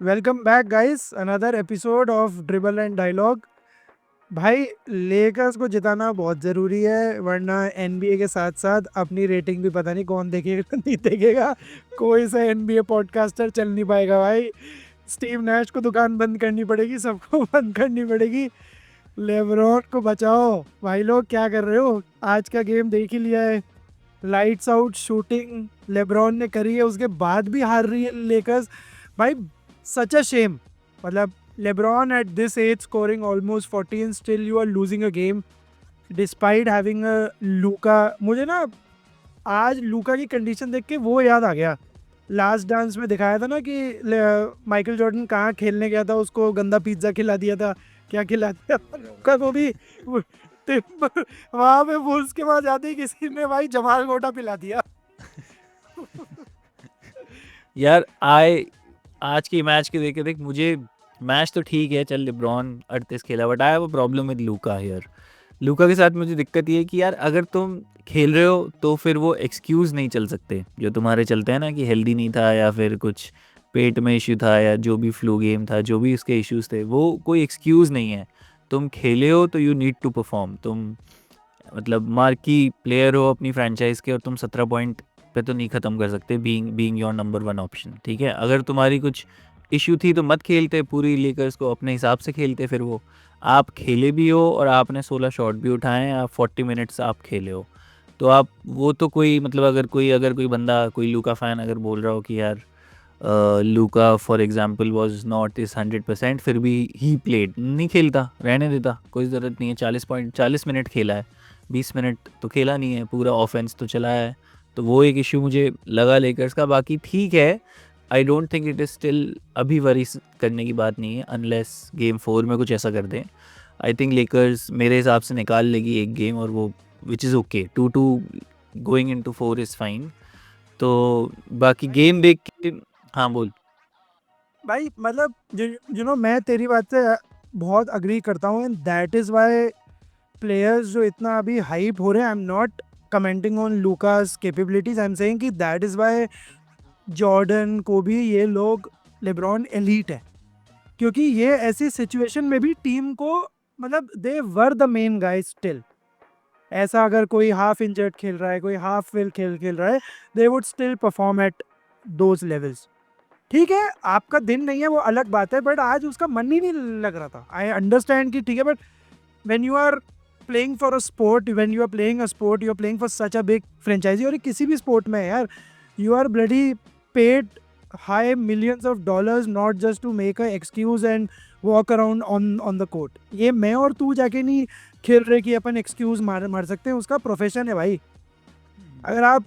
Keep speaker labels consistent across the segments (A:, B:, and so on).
A: Welcome back guys, another episode of dribble and dialogue. भाई, Lakers को जिताना बहुत ज़रूरी है, वरना एनबीए के साथ साथ अपनी रेटिंग भी पता नहीं कौन देखेगा नहीं देखेगा। कोई सा एनबीए पॉडकास्टर चल नहीं पाएगा भाई। स्टीव नैश को दुकान बंद करनी पड़ेगी, सबको बंद करनी पड़ेगी। लेब्रॉन को बचाओ भाई। लोग क्या कर रहे हो? आज का गेम देख ही लिया है। लाइट्स आउट शूटिंग लेब्रॉन ने करी है, उसके बाद भी हार रही है लेकर्स। भाई, सच अ शेम। मतलब LeBron at this age scoring almost 40 and still you are losing a game despite having a Luka। मुझे ना आज लूका की कंडीशन देख के वो याद आ गया। लास्ट डांस में दिखाया था ना कि माइकल जॉर्डन कहाँ खेलने गया था, उसको गंदा पिज्ज़ा खिला दिया था। क्या खिला दिया था लूका को भी? वहाँ पे वुल्स के पास जाते ही किसी ने भाई जमाल गोटा पिला दिया।
B: यार आज की मैच के देख मुझे मैच तो ठीक है, चल लिब्रॉन 38 खेला, but I have a problem with Luka here. लूका के साथ मुझे दिक्कत ये है कि यार अगर तुम खेल रहे हो तो फिर वो एक्सक्यूज़ नहीं चल सकते जो तुम्हारे चलते हैं ना, कि हेल्दी नहीं था या फिर कुछ पेट में इश्यू था या जो भी फ्लू गेम था, जो भी उसके इश्यूज़ थे, वो कोई एक्सक्यूज़ नहीं है। तुम खेले हो तो यू नीड टू परफॉर्म। तुम मतलब मार्की प्लेयर हो अपनी फ्रेंचाइज के, और तुम 17 पॉइंट पे तो नहीं ख़त्म कर सकते being your number one option. ठीक है, अगर तुम्हारी कुछ इशू थी तो मत खेलते, पूरी लेकर्स को अपने हिसाब से खेलते। फिर वो आप खेले भी हो और आपने 16 शॉट भी उठाए हैं, आप 40 मिनट्स आप खेले हो, तो आप वो तो कोई मतलब अगर कोई बंदा, कोई लूका फ़ैन अगर बोल रहा हो कि यार लूका फॉर एग्जांपल वाज नॉट इस 100%, फिर भी ही प्लेड, नहीं खेलता, रहने देता, कोई ज़रूरत नहीं है। 40 मिनट खेला है, 20 मिनट तो खेला नहीं है, पूरा ऑफेंस तो चलाया है। तो वो एक इशू मुझे लगा लेकर्स का। बाकी ठीक है, I don't think it is still अभी वरी करने की बात नहीं है, अनलेस गेम 4 में कुछ ऐसा कर दें। आई थिंक लेकर्स मेरे हिसाब से निकाल लेगी एक गेम, और वो which is okay. 2-2 going into 4 is fine. तो बाकी गेम देख के, हाँ बोल।
A: भाई मतलब मैं तेरी बात से बहुत अग्री करता हूँ, and that is why players जो इतना अभी हाइप हो रहे हैं, I am not commenting on Lucas capabilities, I am saying कि दैट इज़ वाई जॉर्डन को भी ये लोग लेब्रॉन एलीट है। क्योंकि ये ऐसी सिचुएशन में भी टीम को, मतलब they were the main guy still. ऐसा अगर कोई हाफ इंजर्ड खेल रहा है, कोई हाफ फिल खेल रहा है, they would still perform at those levels. ठीक है, आपका दिन नहीं है वो अलग बात है, बट आज उसका मन ही नहीं लग रहा था। आई अंडरस्टैंड कि ठीक है, but when you are playing for a sport, when you are playing a sport, you are playing for such a big franchise, और किसी भी स्पोर्ट में है यार, you are bloody paid high millions of dollars not just to make a excuse and walk around on the court। ये मैं और तू जाके नहीं खेल रहे कि अपन एक्सक्यूज मार सकते हैं, उसका प्रोफेशन है भाई। अगर आप,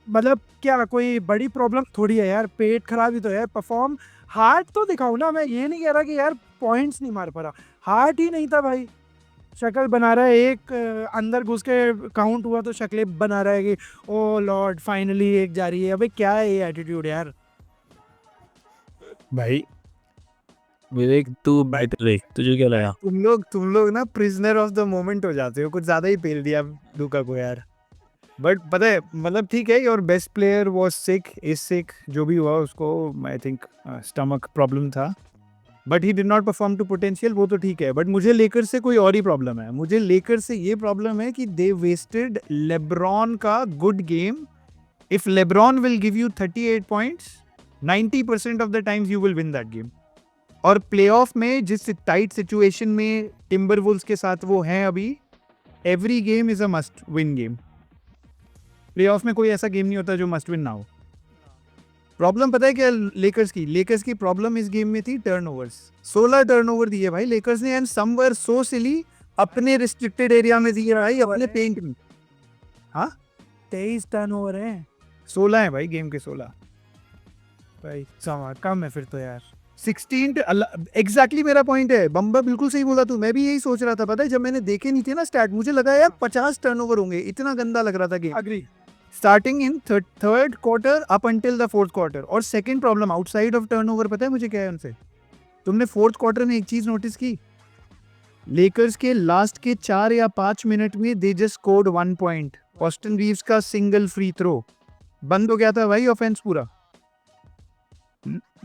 A: मतलब क्या कोई बड़ी प्रॉब्लम थोड़ी है यार, पेट खराब ही तो है, परफॉर्म हार्ट तो दिखाओ ना। मैं ये नहीं कह रहा कि यार पॉइंट्स नहीं मार पा रहा, हार्ट ही नहीं था भाई। शक्ल बना रहा है एक, अंदर घुस के काउंट हुआ तो शक्लें बना रहा है कि ओ लॉर्ड फाइनली एक जा रही है। अबे क्या है ये एटीट्यूड यार?
C: भाई
B: विवेक तू बेहतर देख, तुझे क्या लगा?
C: तुम लोग ना प्रिजनर ऑफ द मोमेंट हो जाते हो, कुछ ज्यादा ही पेल दिया लूका को यार। बट पता है, मतलब ठीक है, your best player was sick, is sick, जो भी हुआ उसको, आई थिंक स्टमक प्रॉब्लम था, but he did not perform to potential, वो तो ठीक है। बट मुझे लेकर से कोई और ही प्रॉब्लम है। मुझे लेकर से ये प्रॉब्लम है कि दे वेस्टेड लेब्रॉन का good game. If LeBron will give you 38 points, 90% of the times you will win that game. और प्लेऑफ में जिस टाइट सिचुएशन में टिम्बरवुल्व्स के साथ वो हैं अभी, every game is a must win game. Playoff में कोई ऐसा गेम नहीं होता जो मस्ट विन ना हो। प्रॉब्लम पता है क्या लेकर्स की प्रॉब्लम इस गेम में थी टर्नओवर्स। 16 टर्नओवर दिए भाई लेकर्स ने, एंड सम वर सो सिली, अपने रिस्ट्रिक्टेड एरिया में दिए भाई, अपने पेंट में। हाँ,
A: 23 टर्नओवर है।
C: 16 है भाई, गेम के 16।
A: भाई कम है फिर तो यार।
C: 16 एग्जैक्टली मेरा पॉइंट है। बम्बा बिल्कुल सही बोला तू, मैं भी यही सोच रहा था। पता है, जब मैंने देखे नहीं थे ना स्टैट, मुझे लगा यार 50 टर्नओवर होंगे, इतना गंदा लग रहा था game.
A: Agree.
C: Starting in third quarter up until the fourth quarter. और second problem outside of turnover, पता है मुझे क्या है उनसे? तुमने फोर्थ क्वार्टर में एक चीज नोटिस की? लेकर्स के लास्ट के 4 या 5 मिनट में they just scored 1 point. Austin Reeves का सिंगल फ्री थ्रो, बंद हो गया था भाई ऑफेंस पूरा।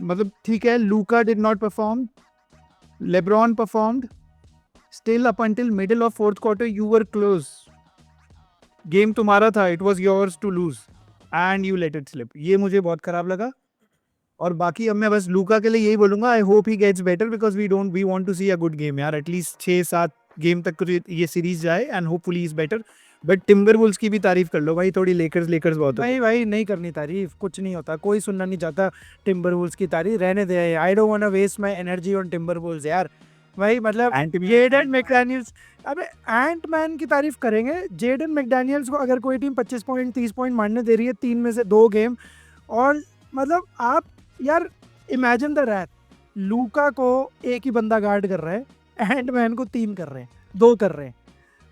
C: मतलब ठीक है, Luka did not perform, LeBron performed, still up until middle of fourth quarter you were close, game तुम्हारा था, it was yours to lose and you let it slip. ये मुझे बहुत खराब लगा। और बाकी अब मैं बस लूका के लिए यही बोलूंगा, I hope he gets better because we want to see a good game यार, एटलीस्ट 6-7 गेम तक ये सीरीज जाए and hopefully is better. But Timberwolves की भी तारीफ कर लो भाई थोड़ी, लेकर्स बहुत हो
A: भाई भाई नहीं करनी तारीफ, कुछ नहीं होता, कोई सुनना नहीं चाहता टिम्बरवुल्स की तारीफ, रहने दे। I don't want to waste my energy on Timberwolves यार। भाई मतलब जेडन मैकडेनियल्स, अबे एंटमैन की तारीफ करेंगे, जेडन मैकडेनियल्स को अगर कोई टीम 25 पॉइंट 30 पॉइंट मारने दे रही है 3 में से 2 गेम, और मतलब आप यार इमेजिन द रैप, लूका को एक ही बंदा गार्ड कर रहा है, एंटमैन को 3 कर रहे हैं, 2 कर रहे हैं,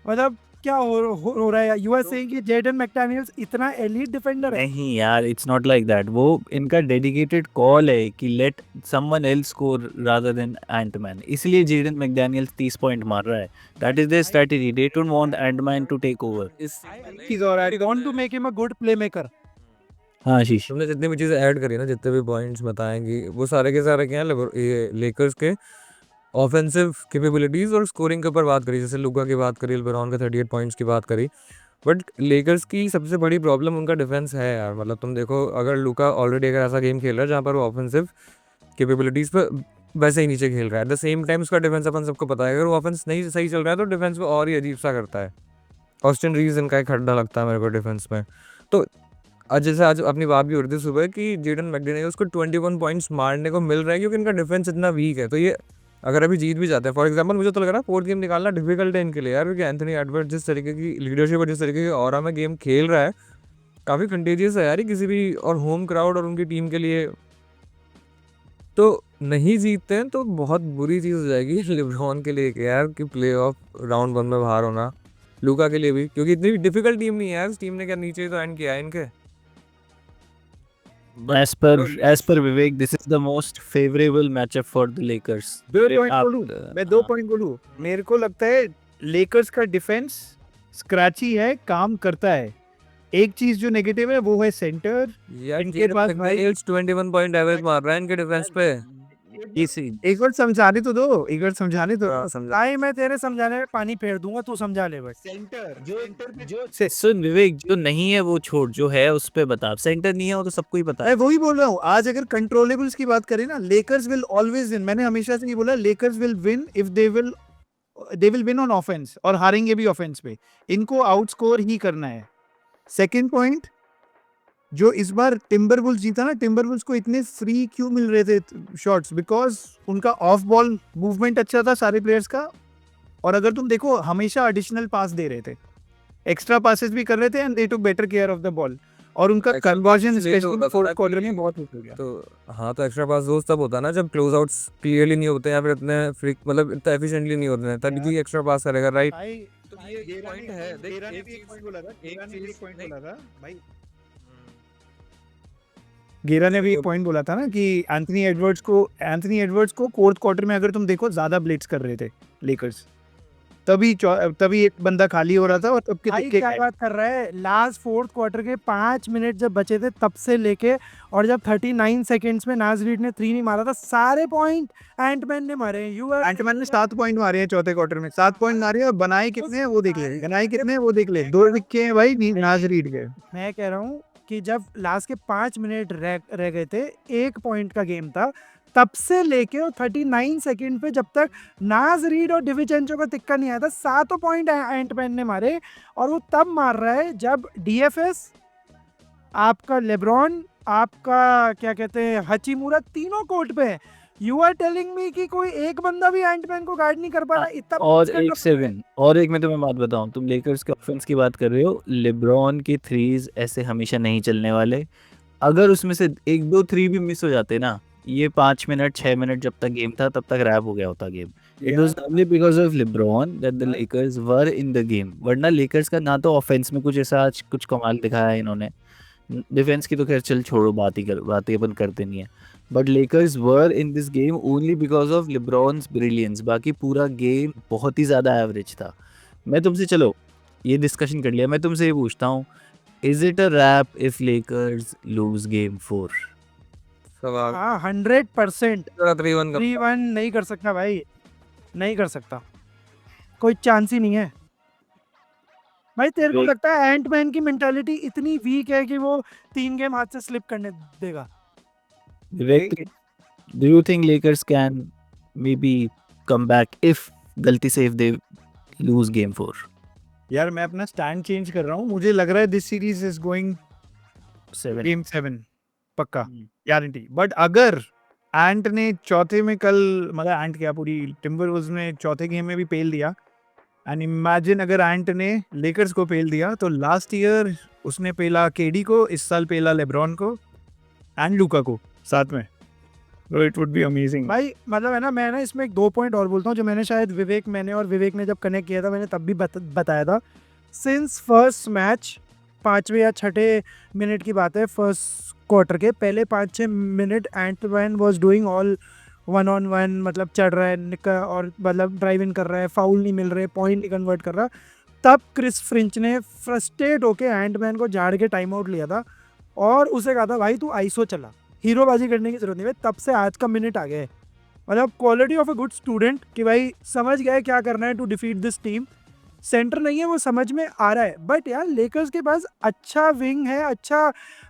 A: मतलब क्या हो रहा है? यू आर सेइंग कि जेडन मैकडेनियल्स इतना एलीट डिफेंडर है?
B: नहीं यार, इट्स नॉट लाइक दैट। वो इनका डेडिकेटेड कॉल है कि let someone else score rather than Antman, इसलिए जेडन मैकडेनियल्स 30 पॉइंट मार रहा है। That is their strategy, they don't want Antman to take over.
A: He's all right. I want to make him a good playmaker.
B: हाँ शीश,
D: तुमने जितनी भी चीज़ें ऐड करी ना, जितने भी पॉइंट्स बताएंगी, वो सारे के सारे क्या हैं, ये लेकर्स के ऑफेंसिव कैपेबिलिटीज़ और स्कोरिंग के ऊपर बात करी। जैसे लूका की बात करी, लेब्रॉन के 38 पॉइंट्स की बात करी, बट लेकर्स की सबसे बड़ी प्रॉब्लम उनका डिफेंस है यार। मतलब तुम देखो, अगर लूका ऑलरेडी अगर ऐसा गेम खेल रहा है जहाँ पर वो ऑफेंसिव कैपेबिलिटीज़ पर वैसे ही नीचे खेल रहा है, एट द सेम टाइम उसका डिफेंस अपन सबको पता है, अगर वो ऑफेंस नहीं सही चल रहा है तो डिफेंस को और ही अजीब सा करता है। ऑस्टिन रीव्स इनका एक खड्डा लगता है मेरे को डिफेंस में। तो आज जैसे आज अपनी बात भी हो रही थी सुबह कि जेडन मैकडेनियल्स को 21 पॉइंट्स मारने को मिल रहा है क्योंकि इनका डिफेंस इतना वीक है। तो ये अगर अभी जीत भी जाते हैं, फॉर एग्जांपल, मुझे तो लग रहा है 4th गेम निकालना डिफिकल्ट है इनके लिए यार, क्योंकि एंथनी एडवर्ड्स जिस तरीके की लीडरशिप और जिस तरीके के ऑरा में गेम खेल रहा है, काफ़ी कंटेजियस है यार ये किसी भी और होम क्राउड और उनकी टीम के लिए। तो नहीं जीतते हैं तो बहुत बुरी चीज़ हो जाएगी लेब्रॉन के लिए यार कि प्ले ऑफ राउंड 1 में बाहर होना, लूका के लिए भी, क्योंकि इतनी डिफिकल्ट टीम नहीं है यार। इस टीम ने क्या नीचे तो एंड किया है इनके।
B: as per Vivek, this is the most favorable matchup for the Lakers.
C: मैं 2 पॉइंट बोलूँ, मेरे को लगता है लेकर्स का डिफेंस स्क्रैची है, काम करता है। एक चीज जो नेगेटिव है वो है सेंटर,
D: यार
C: इनके पास भाई
D: 21 पॉइंट एवरेज मार रहा है इनके डिफेंस पे।
C: एक बार समझाने तो दो, एक बार समझाने तो
A: भाई मैं तेरे समझाने में पानी फेर दूंगा, तू समझा ले बस।
B: जो सुन विवेक, जो नहीं है वो छोड़, जो है उस पे बता। सेंटर नहीं है वो तो सबको ही पता है।
C: मैं वही बोल रहा हूँ, आज अगर कंट्रोलेबल्स की बात करें ना, लेकर्स विल ऑलवेज विन। मैंने हमेशा से ये बोला, Lakers will win if they will win on offence, और हारेंगे भी ऑफेंस पे। इनको आउटस्कोर ही करना है। सेकंड पॉइंट, जो इस बार टिम्बरवुल्स जीता ना, टिम्बरवुल्स को इतने फ्री क्यों मिल रहे थे शॉट्स? बिकॉज उनका ऑफ बॉल मूवमेंट अच्छा था सारे प्लेयर्स का, और अगर तुम देखो हमेशा एडिशनल पास दे रहे थे, एक्स्ट्रा पासेस भी कर रहे थे, and they took better care of the ball. और उनका कन्वर्जन स्पेशली फोर्थ क्वार्टर में बहुत हो गया।
D: तो हाँ, तो एक्स्ट्रा पास दोस्त तब होता है ना जब क्लोज आउट्स क्लियरली नहीं होते या फिर इतने फ्री, मतलब इतना एफिशिएंटली नहीं होते हैं, तभी भी एक्स्ट्रा पास करेगा, राइट? तो ये पॉइंट है। देख, एक पॉइंट बोला था भाई,
C: गेरा ने भी एक पॉइंट बोला था ना कि एंथनी एडवर्ड्स को फोर्थ क्वार्टर में अगर तुम देखो ज्यादा ब्लिट्स कर रहे थे लेकर्स, तभी एक बंदा खाली हो रहा था, और तब के
A: भाई क्या बात कर रहा है? लास्ट फोर्थ क्वार्टर के 5 मिनट जब बचे थे तब से लेके, और जब 39 सेकंड्स में नाज रीड ने 3 नहीं मारा था, सारे पॉइंट एंटमैन ने मारे।
C: एंटमैन ने 7 पॉइंट मारे हैं चौथे क्वार्टर में, 7 पॉइंट मारे, और बनाए कितने हैं वो देख ले, 2 विकेट हैं भाई नाज रीड के।
A: मैं कह रहा हूँ कि जब लास्ट के 5 मिनट रह गए थे, 1 पॉइंट का गेम था, तब से लेके और 39 सेकंड पे जब तक नाज रीड और डिविचेंचो का तिक्का नहीं आया था, 7 पॉइंट एंटमैन ने मारे। और वो तब मार रहा है जब डीएफएस, आपका लेब्रॉन, आपका क्या कहते हैं हचीमुरा, तीनों कोर्ट पे है। यू आर टेलिंग मी कि कोई एक बंदा भी एंटमैन को गार्ड नहीं कर पा रहा इतना?
B: और एक मैं तुम्हें बात बताऊं, तुम लेकर्स के ऑफेंस की बात कर रहे हो, लेब्रॉन के थ्रीज ऐसे हमेशा नहीं चलने वाले। अगर उसमें से 1-2 थ्री भी मिस हो जाते ना, ये 5 मिनट 6 मिनट जब तक गेम था तब तक रैप हो गया होता game. It was only because of LeBron that the Lakers were in the game. वरना लेकर्स का ना तो ऑफेंस में कुछ ऐसा आज कुछ कमाल दिखाया है इन्होंने, डिफेंस की तो खैर चल छोड़ो, बातें अपन करते नहीं है, but Lakers were in this game only because of LeBron's brilliance. बाकी पूरा गेम बहुत ही ज़्यादा एवरेज था। मैं तुमसे, चलो ये डिस्कशन कर लिया, मैं तुमसे ये पूछता हूँ, is it a wrap if Lakers lose game 4?
D: सवाल
A: हाँ 100%
D: 3-1 का
A: 3-1 नहीं कर सकता भाई, नहीं कर सकता, कोई चांस ही नहीं है भाई। तेरे को लगता है एंटमैन की मेंटालिटी इतनी वीक है कि वो 3 गेम हाथ से स्लिप करने देगा?
B: Vivek, do you think Lakers can maybe come back if गलती से if they lose game 4?
C: यार मैं अपना स्टैंड चेंज कर रहा हूँ, मुझे लग रहा है this series is going
B: 7.
C: Game 7 पक्का, गारंटी। बट अगर एंट ने चौथे में कल, मतलब एंट क्या पूरी टिम्बरवुल्व्स ने चौथे गेम में भी पेल दिया, एंड इमेजिन अगर एंट ने लेकर्स को पेल दिया, तो लास्ट ईयर उसने पेला केडी को, इस साल पेला लेब्रॉन को एंड लूका को साथ में, तो इट वुड बी अमेजिंग।
A: भाई मतलब है ना, मैं ना इसमें एक 2 पॉइंट और बोलता हूँ जो मैंने शायद विवेक ने जब कनेक्ट किया था, मैंने तब भी बताया था। सिंस फर्स्ट मैच 5वें या 6ठे मिनट की बात है, फर्स्ट क्वार्टर के पहले 5-6 minute Antman was doing all 1-on-1, मतलब चढ़ रहा है और मतलब ड्राइव इन कर रहा है, फाउल नहीं मिल रहे, पॉइंट नहीं कन्वर्ट कर रहा। तब क्रिस फ्रिंच ने फ्रस्ट्रेट होके एंटमैन को झाड़ के टाइम आउट लिया था और उसे कहा था भाई तू आईसो चला, हीरोबाजी करने की जरूरत नहीं है। तब से आज का मिनट आ गया है, मतलब quality of a good student कि भाई समझ गया है क्या करना है to defeat this team. Center नहीं है वो समझ में आ रहा है, बट यार लेकर्स के पास अच्छा विंग है, अच्छा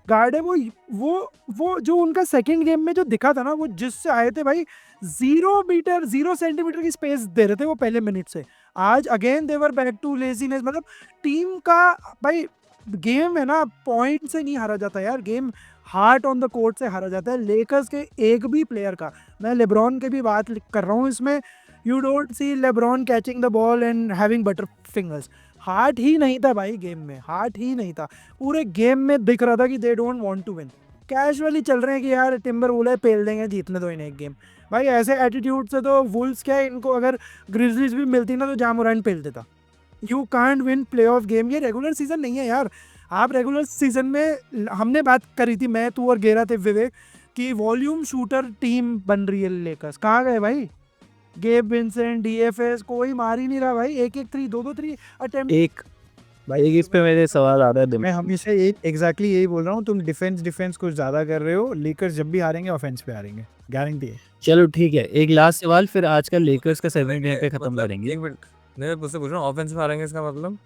A: गार्ड है। वो जो उनका सेकंड गेम में जो दिखा था ना, वो जिससे आए थे भाई 0 मीटर 0 सेंटीमीटर की स्पेस दे रहे थे वो पहले मिनट से। आज again they were back to laziness, मतलब टीम का भाई गेम है ना, पॉइंट से नहीं हारा जाता यार, game heart on the court से हारा जाता है। लेकर्स के एक भी प्लेयर का, मैं लेब्रॉन की भी बात कर रहा हूँ इसमें, you don't see LeBron catching the ball and having butterfingers. Heart ही नहीं था भाई गेम में, हार्ट ही नहीं था। पूरे गेम में दिख रहा था कि they don't want to win, casually चल रहे हैं कि यार टिम्बर वुल्स पेल देंगे, जीतने दो इन्हें एक गेम। भाई ऐसे एटीट्यूड से तो वुल्स क्या है, इनको अगर ग्रिजलीज भी मिलती ना तो जामुरान पेल देता। You can't win play of game, ये रेगुलर सीजन नहीं है यार। आप रेगुलर सीजन में, हमने बात करी थी, मैं तू और गेरा थे विवेक, कि वॉल्यूम शूटर टीम बन रही है लेकर्स। कहाँ गए भाई गेब विंसेंट, डीएफएस, कोई मार ही नहीं रहा भाई। 1-1 3 2-2 3 अटेम्प्ट।
B: एक भाई इस पे मेरे सवाल आ रहा है
C: मैं हमेशा ये एग्जैक्टली यही बोल रहा हूँ, तुम डिफेंस कुछ ज्यादा कर रहे हो, लेकर्स जब भी हारेंगे ऑफेंस पे हारेंगे, गारंटी है।
B: चलो ठीक है, एक लास्ट सवाल, फिर आज का लेकर्स का 7 गेम पे खत्म करेंगे।
D: एक मिनट, मैं मुझसे पूछ रहा हूँ ऑफेंस में हारेंगे इसका मतलब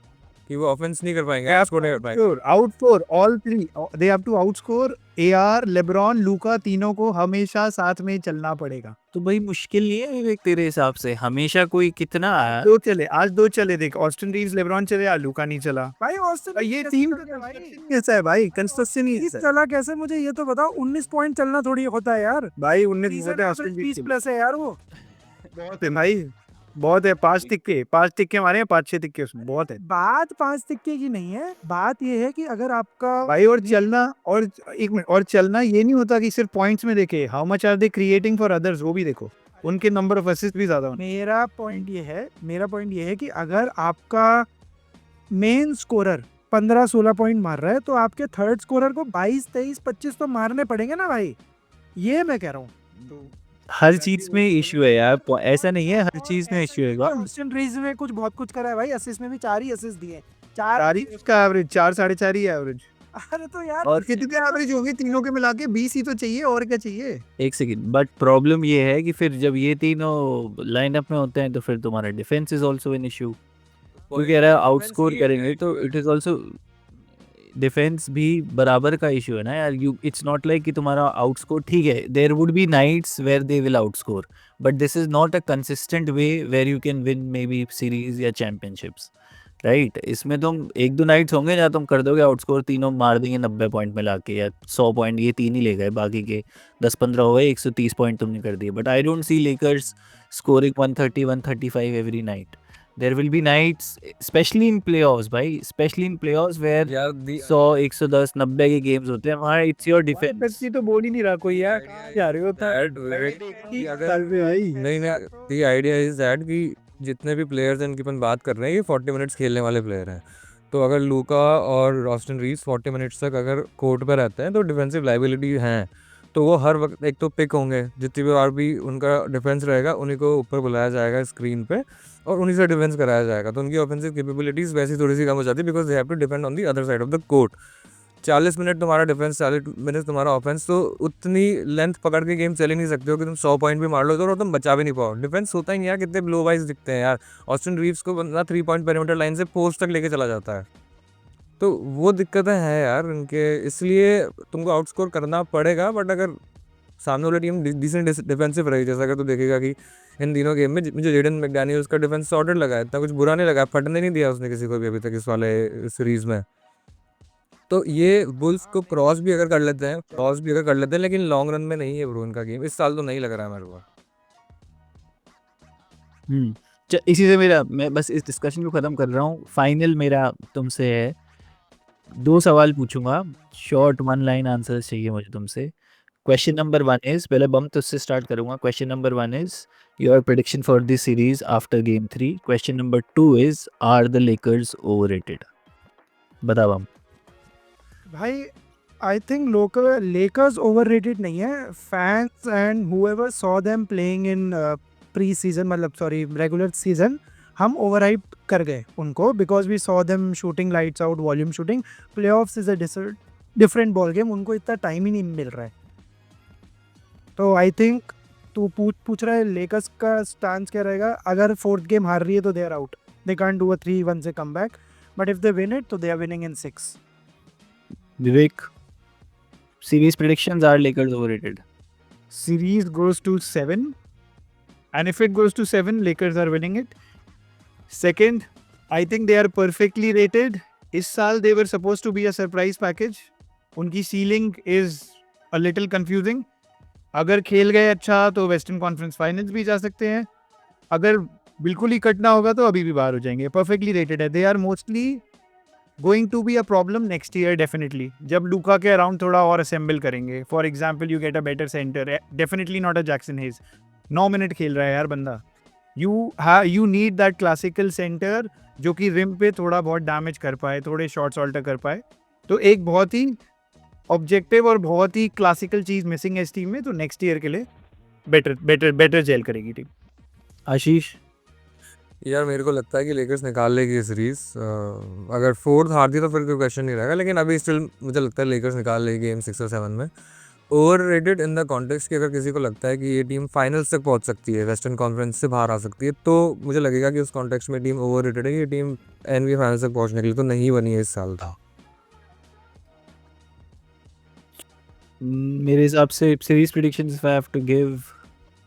D: कि वो ऑफेंस नहीं कर पाएंगे, स्कोर नहीं कर पाएंगे।
C: Outscore all three, they have to outscore AR, LeBron, Luka, तीनों को हमेशा साथ में चलना पड़ेगा।
B: तो भाई मुश्किल नहीं है विवेक तेरे हिसाब से? हमेशा कोई कितना आया,
C: दो चले, आज 2 चले, देख ऑस्टिन रीव्स, लेब्रॉन चले, या लूका नहीं चला।
A: भाई ऑस्टिन
C: ये टीम कैसा है भाई, कंसिस्टेंट ही है
A: चला कैसे, मुझे ये तो बताओ। 19 पॉइंट चलना थोड़ी होता है यार
C: भाई। 19
A: सीजन
C: बहुत है,
A: एवरेज 20 प्लस है यार, वो
C: बहुत है भाई, बहुत है। 5 तिक्के मारे हैं, 5-6 तिक्के उसमें, बहुत है
A: बात 5 तिक्के की नहीं है, बात ये है कि अगर आपका
C: भाई। और चलना, और एक मिनट, और चलना ये नहीं होता कि सिर्फ पॉइंट्स में देखे, how much are they creating for others, वो भी देखो, उनके नंबर ऑफ असिस्ट भी ज्यादा होने।
A: मेरा पॉइंट ये है कि अगर आपका मेन स्कोरर 15-16 पॉइंट मार रहा है तो आपके थर्ड स्कोरर को 22 23 25 तो मारने पड़ेंगे ना भाई, ये मैं कह रहा हूँ।
B: हर चीज में इश्यू है यार, ऐसा नहीं है हर चीज में इश्यू है।
A: ऑस्टिन रीव्स में कुछ बहुत कुछ करा है भाई, असिस्ट में भी 4 ही असिस्ट दिए, 4।
C: सारी उसका एवरेज 4-4.5 ही एवरेज,
A: अरे तो यार
B: और
C: कितने एवरेज होंगे तीनों के मिला के? 20 ही तो चाहिए, और क्या चाहिए?
B: एक सेकंड, बट प्रॉब्लम ये है कि फिर जब ये तीनों लाइनअप में होते हैं तो फिर तुम्हारा defence is also an issue. कोई कह रहा है आउटस्कोर करेंगे तो इट इज आल्सो डिफेंस भी बराबर का इशू है ना यार। यू इट्स नॉट लाइक कि तुम्हारा आउटस्कोर ठीक है, there would be nights where they will outscore, but this is not a consistent way where you can win may be series या चैंपियनशिप्स, राइट? इसमें तुम 1-2 नाइट्स होंगे जहाँ तुम कर दोगे आउटस्कोर, तीनों मार देंगे 90 पॉइंट में लाके या 100 पॉइंट, ये 3 ही ले गए, बाकी के 10-15 हो गए, 130 पॉइंट तुमने कर दिए। But I don't see Lakers scoring 130-135 every night. There will be nights, especially in playoffs, भाई, especially in playoffs where
D: यार
B: 100, 110, 90 के गेम्स होते हैं वहाँ। it's your defense.
C: व्यक्ति तो बोल ही नहीं रहा कोई यार, जा रहे होता है भाई।
D: नहीं द आइडिया इज दैट कि जितने भी प्लेयर्स हैं इनकी अपन बात कर रहे हैं, ये 40 मिनट्स खेलने वाले प्लेयर हैं। तो अगर लूका और ऑस्टिन रीव्स 40 मिनट्स तक अगर कोर्ट पर रहते हैं तो डिफेंसिव लाइबिलिटी हैं, तो वो हर वक्त एक तो पिक होंगे, जितनी भी बार भी उनका डिफेंस रहेगा उन्हीं को ऊपर बुलाया जाएगा स्क्रीन पे और उन्हीं से डिफेंस कराया जाएगा, तो उनकी ऑफेंसिव कैपेबिलिटीज वैसी थोड़ी सी कम हो जाती है because they have to depend on the other side of the court. 40 minute तुम्हारा डिफेंस, 40 मिनट तुम्हारा ऑफेंस, तो उतनी लेंथ पकड़ के गेम चल ही नहीं सकते हो कि तुम 100 पॉइंट भी मार लो तो तुम बचा भी नहीं पाओ। डिफेंस होता ही नहीं यार, कितने ब्लो वाइज दिखते हैं यार। ऑस्टिन रीव्स को बंदा 3 पॉइंट पेरीमीटर लाइन से पोस्ट तक लेके चला जाता है, तो वो दिक्कतें हैं यार उनके, इसलिए तुमको आउटस्कोर करना पड़ेगा। बट अगर सामने वाली टीम डिसेंट डिफेंसिव रही, जैसा अगर तो देखेगा कि इन दिनों गेम में मुझे जेडन मैकडेनियल्स का डिफेंस सॉर्टेड लगा है, इतना कुछ बुरा नहीं लगा, फटने नहीं दिया उसने किसी को भी अभी तक इस वाले सीरीज में। तो ये बुल्स को क्रॉस भी अगर कर लेते हैं, लेकिन लॉन्ग रन में नहीं है ब्रो इनका गेम, इस साल तो नहीं लग रहा है मेरे को।
B: इसी से मैं बस इस डिस्कशन को ख़त्म कर रहा हूँ। फाइनल मेरा तुमसे है, 2 सवाल पूछूंगा, शॉर्ट 1 लाइन आंसर्स चाहिए मुझे तुमसे। क्वेश्चन नंबर 1 इज़, पहले बम तुझसे स्टार्ट करूँगा। Question number 1 is your prediction for this series after game 3। Question number 2 is, are the Lakers overrated? बता बम।
A: भाई I think local Lakers overrated नहीं है। Fans and whoever saw them playing in pre season, मतलब sorry regular season, हम overhype कर गए उनको, because we saw them shooting lights out, volume shooting. Playoffs is a different ball game, उनको इतना time ही नहीं मिल रहा है। तो आई थिंक तू पूछ रहा है लेकर्स का स्टांस क्या रहेगा। अगर 4th गेम हार रही है तो they are out, they can't do a 3-1 से come back, but if they win it तो they are winning in 6।
B: Vivek, series predictions, are Lakers overrated?
C: Series goes to 7, and if it goes to 7, Lakers are winning it. Second, I think they are perfectly rated. इस साल they were supposed to be a surprise package. उनकी ceiling is a little confusing. अगर खेल गए अच्छा तो western conference finals भी जा सकते हैं, अगर बिल्कुल ही कटना होगा तो अभी भी बाहर हो जाएंगे। परफेक्टली रेटेड है। They are mostly going to be a problem next year definitely, जब लूका के अराउंड थोड़ा और असेंबल करेंगे। For example you get a better center, definitely not a Jackson Hayes. 9 minute खेल रहा है यार बंदा। You need that classical center जो कि रिम पे थोड़ा बहुत डैमेज कर पाए, थोड़े शॉट्स ऑल्टर कर पाए। तो एक बहुत ही ऑब्जेक्टिव और बहुत ही क्लासिकल चीज़ मिसिंग है इस टीम में। तो नेक्स्ट ईयर के लिए बेटर जेल करेगी टीम।
B: आशीष?
D: यार मेरे को लगता है कि लेकर्स निकाल लेगी ये सीरीज। अगर 4th हारती तो फिर कोई क्वेश्चन नहीं रहेगा, लेकिन अभी स्टिल मुझे लगता है लेकर्स निकाल लेगी गेम 6 और 7 में। ओवररेटेड इन द कॉन्टेक्स्ट कि अगर किसी को लगता है कि ये टीम फाइनल्स तक पहुंच सकती है, वेस्टर्न कॉन्फ्रेंस से बाहर आ सकती है, तो मुझे लगेगा कि उस कॉन्टेक्स्ट में टीम ओवररेटेड है। ये टीम NBA फाइनल्स तक पहुंचने के लिए तो नहीं बनी है इस साल था।
B: मेरे हिसाब से series predictions, if I have to give,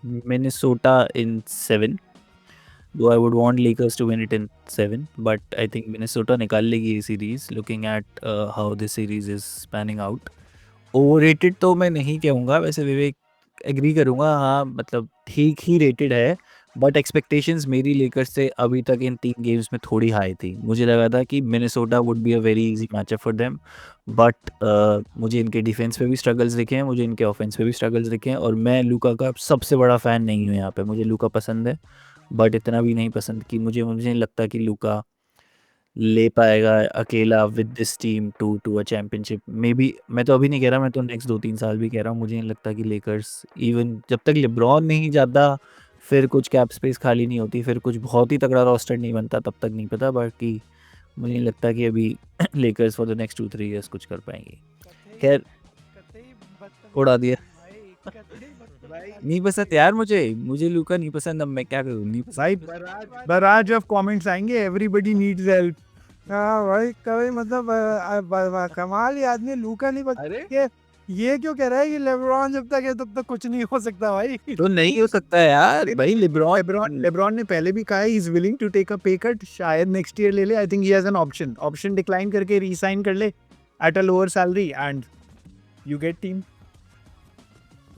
B: Minnesota in 7, though I would want Lakers to win it in 7, but I think Minnesota निकाल लेगी ये series, looking at how this series is panning out. Overrated तो मैं नहीं कहूँगा, वैसे विवेक agree करूँगा, हाँ मतलब ठीक ही रेटेड है, बट एक्सपेक्टेशंस मेरी लेकर्स से अभी तक इन 3 गेम्स में थोड़ी हाई थी। मुझे लगा था कि Minnesota would be a very easy matchup for them, but मुझे इनके डिफेंस पे भी स्ट्रगल्स दिखे हैं, मुझे इनके ऑफेंस पे भी स्ट्रगल्स दिखे हैं, और मैं लूका का सबसे बड़ा फ़ैन नहीं हूँ यहाँ पे। मुझे लूका पसंद है, बट इतना भी नहीं पसंद कि मुझे नहीं लगता कि लूका ले पाएगा अकेला with this team to a championship. May be, मैं तो अभी नहीं कह रहा, मैं तो नेक्स्ट 2-3 साल भी कह रहा हूँ, मुझे नहीं लगता कि लेकर्स, इवन जब तक लिब्रॉन नहीं जाता, फिर कुछ कैप स्पेस खाली नहीं होती, फिर कुछ बहुत ही तगड़ा रोस्टर नहीं बनता, तब तक नहीं पता। बाकी मुझे नहीं लगता कि अभी Lakers for the next 2-3 years कुछ कर पाएंगे। खैर, उड़ा दिया। नहीं पसंद यार, मुझे लूका नहीं पसंद, अब मैं क्या करूँ, नहीं पसंद।
C: भाई बराज ऑफ कमेंट्स आएंगे, एवरीबडी नीड्स हेल्प।
A: हाँ भाई, कभी मतलब कमाल ही आदमी, लूका नहीं पता ये क्यों कह रहा है कि लेब्रॉन जब तक है तब तक कुछ नहीं हो सकता भाई।
B: तो नहीं हो सकता है यार भाई।
C: लेब्रॉन ने पहले भी कहा है he is willing to take a pay cut, शायद नेक्स्ट ईयर ले ले। I think he has an option decline करके रीसाइन कर ले at a lower salary and you get team.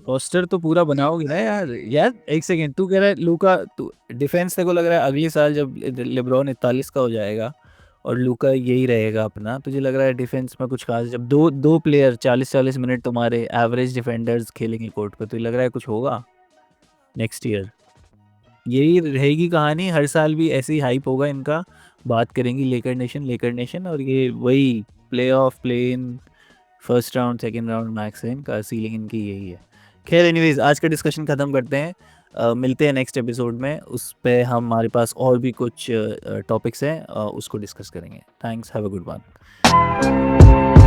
B: Roster तो पूरा बनाओगे ना यार। एक सेकंड, तू कह रहा है लूका, तू डिफेंस तेरे को लग रहा है अगले साल जब लेब्रॉन 41 का हो जाएगा और लूका यही रहेगा अपना, तुझे लग रहा है डिफेंस में कुछ खास, जब दो प्लेयर 40-40 मिनट तुम्हारे एवरेज डिफेंडर्स खेलेंगे कोर्ट पे, तुझे लग रहा है कुछ होगा नेक्स्ट ईयर? यही रहेगी कहानी, हर साल भी ऐसे ही हाइप होगा इनका, बात करेंगी लेकर नेशन, और ये वही play of, play in, first round, second round max है इनका, सीलिंग इनकी यही है। खैर एनीवेज, आज का डिस्कशन ख़त्म करते हैं, मिलते हैं नेक्स्ट एपिसोड में। उस पे हमारे पास और भी कुछ टॉपिक्स हैं, उसको डिस्कस करेंगे। Thanks, have a good one.